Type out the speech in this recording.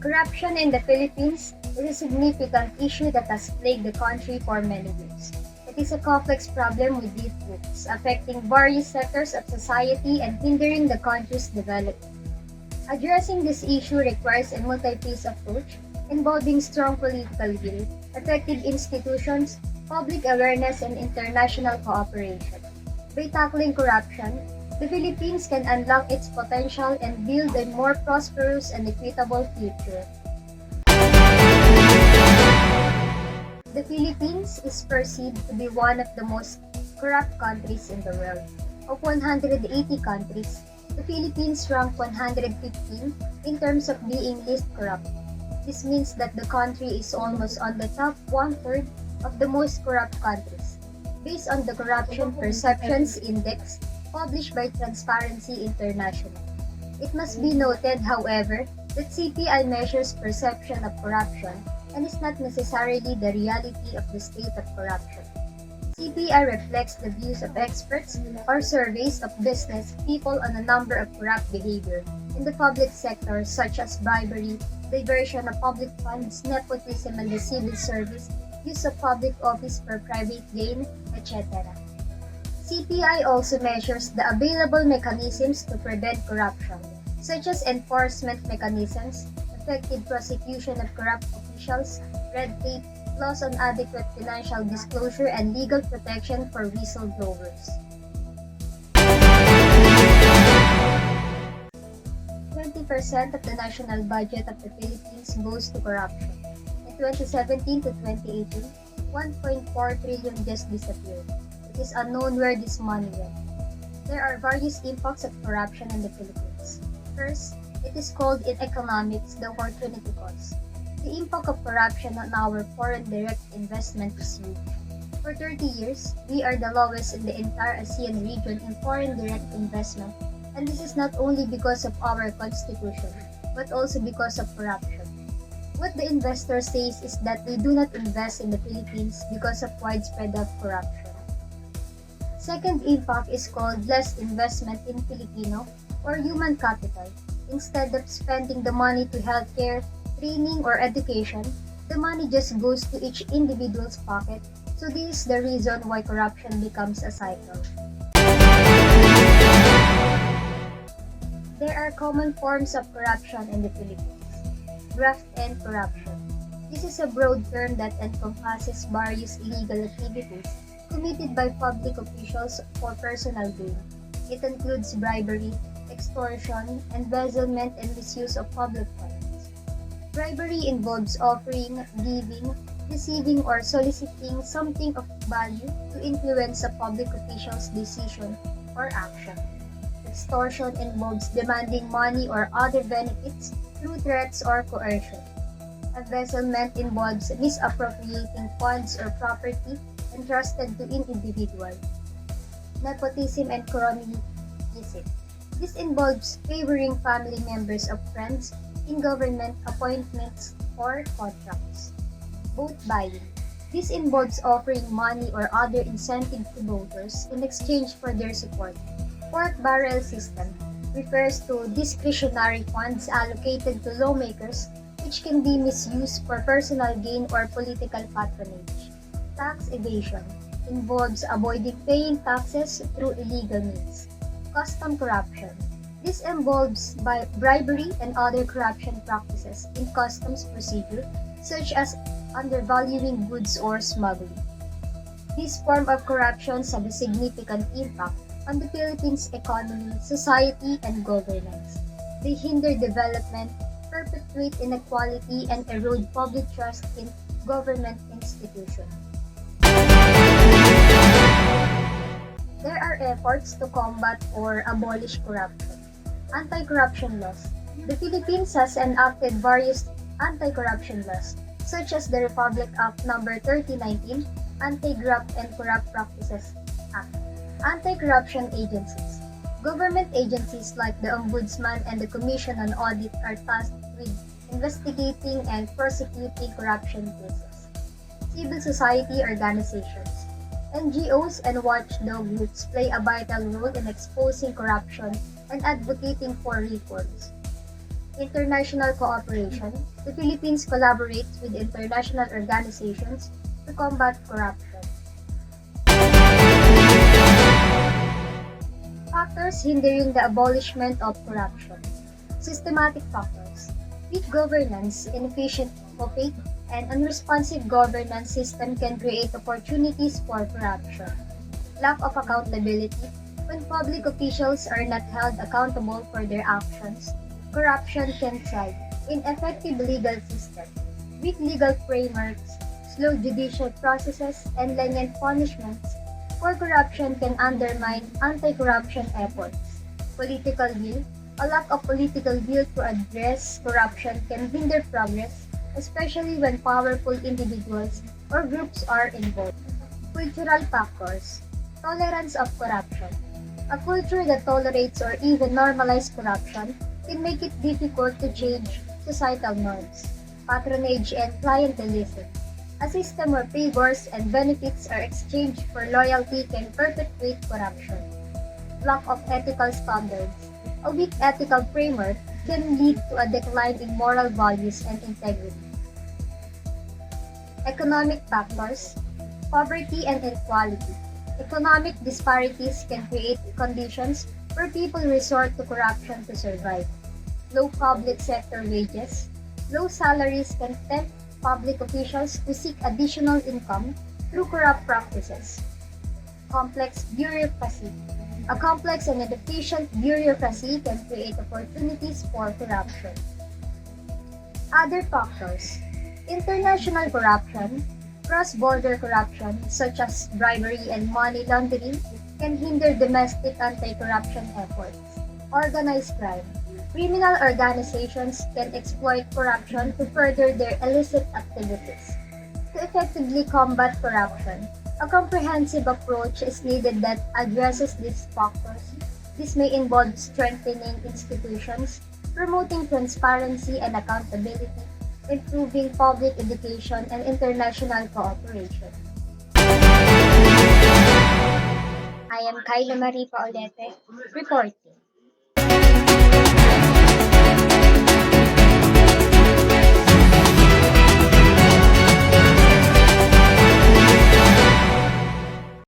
Corruption in the Philippines is a significant issue that has plagued the country for many years. It is a complex problem with deep roots, affecting various sectors of society and hindering the country's development. Addressing this issue requires a multi-phase approach involving strong political will, effective institutions, public awareness, and international cooperation. By tackling corruption, the Philippines can unlock its potential and build a more prosperous and equitable future. The Philippines is perceived to be one of the most corrupt countries in the world. Of 180 countries, the Philippines ranked 115 in terms of being least corrupt. This means that the country is almost on the top one-third of the most corrupt countries, based on the Corruption Perceptions Index published by Transparency International. It must be noted, however, that CPI measures perception of corruption and is not necessarily the reality of the state of corruption. CPI reflects the views of experts or surveys of business people on a number of corrupt behavior in the public sector such as bribery, diversion of public funds, nepotism in the civil service, use of public office for private gain, etc. CPI also measures the available mechanisms to prevent corruption, such as enforcement mechanisms, effective prosecution of corrupt officials, red tape, laws on adequate financial disclosure, and legal protection for whistleblowers. 20% of the national budget of the Philippines goes to corruption. In 2017 to 2018, 1.4 trillion just disappeared. It is unknown where this money went. There are various impacts of corruption in the Philippines. First, it is called in economics the opportunity cost. The impact of corruption on our foreign direct investment is huge. For 30 years, we are the lowest in the entire ASEAN region in foreign direct investment, and this is not only because of our constitution, but also because of corruption. What the investor says is that they do not invest in the Philippines because of widespread corruption. Second impact is called less investment in Filipino or human capital. Instead of spending the money to healthcare, training, or education, the money just goes to each individual's pocket, so this is the reason why corruption becomes a cycle. There are common forms of corruption in the Philippines. Graft and corruption. This is a broad term that encompasses various illegal activities committed by public officials for personal gain. It includes bribery, extortion, embezzlement, and misuse of public funds. Bribery involves offering, giving, receiving, or soliciting something of value to influence a public official's decision or action. Extortion involves demanding money or other benefits through threats or coercion. Embezzlement involves misappropriating funds or property entrusted to an individual. Nepotism and cronyism. This involves favoring family members of friends in government appointments or contracts. Vote buying. This involves offering money or other incentive to voters in exchange for their support. Pork barrel system refers to discretionary funds allocated to lawmakers which can be misused for personal gain or political patronage. Tax evasion involves avoiding paying taxes through illegal means. Custom corruption. This involves bribery and other corruption practices in customs procedure, such as undervaluing goods or smuggling. These forms of corruption have a significant impact on the Philippines' economy, society, and governance. They hinder development, perpetuate inequality, and erode public trust in government institutions. There are efforts to combat or abolish corruption. Anti-corruption laws. The Philippines has enacted various anti-corruption laws, such as the Republic Act No. 3019, Anti-Graft and Corrupt Practices Act. Anti-corruption agencies. Government agencies like the Ombudsman and the Commission on Audit are tasked with investigating and prosecuting corruption cases. Civil society organizations. NGOs and watchdog groups play a vital role in exposing corruption and advocating for reforms. International cooperation. The Philippines collaborates with international organizations to combat corruption. Factors hindering the abolishment of corruption. Systematic factors. Weak governance, inefficient, opaque, and unresponsive governance system can create opportunities for corruption. Lack of accountability. When public officials are not held accountable for their actions, corruption can thrive. Ineffective legal system. Weak legal frameworks, slow judicial processes, and lenient punishments for corruption can undermine anti-corruption efforts. Political will. A lack of political will to address corruption can hinder progress, especially when powerful individuals or groups are involved. Cultural factors. Tolerance of corruption. A culture that tolerates or even normalizes corruption can make it difficult to change societal norms. Patronage and clientelism. A system where favors and benefits are exchanged for loyalty can perpetuate corruption. Lack of ethical standards. A weak ethical framework can lead to a decline in moral values and integrity. Economic factors. Poverty and inequality. Economic disparities can create conditions where people resort to corruption to survive. Low public sector wages. Low salaries can tempt public officials to seek additional income through corrupt practices. Complex bureaucracy. A complex and inefficient bureaucracy can create opportunities for corruption. Other factors. International corruption. Cross-border corruption, such as bribery and money laundering, can hinder domestic anti-corruption efforts. Organized crime. Criminal organizations can exploit corruption to further their illicit activities. To effectively combat corruption, a comprehensive approach is needed that addresses these factors. This may involve strengthening institutions, promoting transparency and accountability, improving public education, and international cooperation. I am Kyla Marie Paulete, reporting.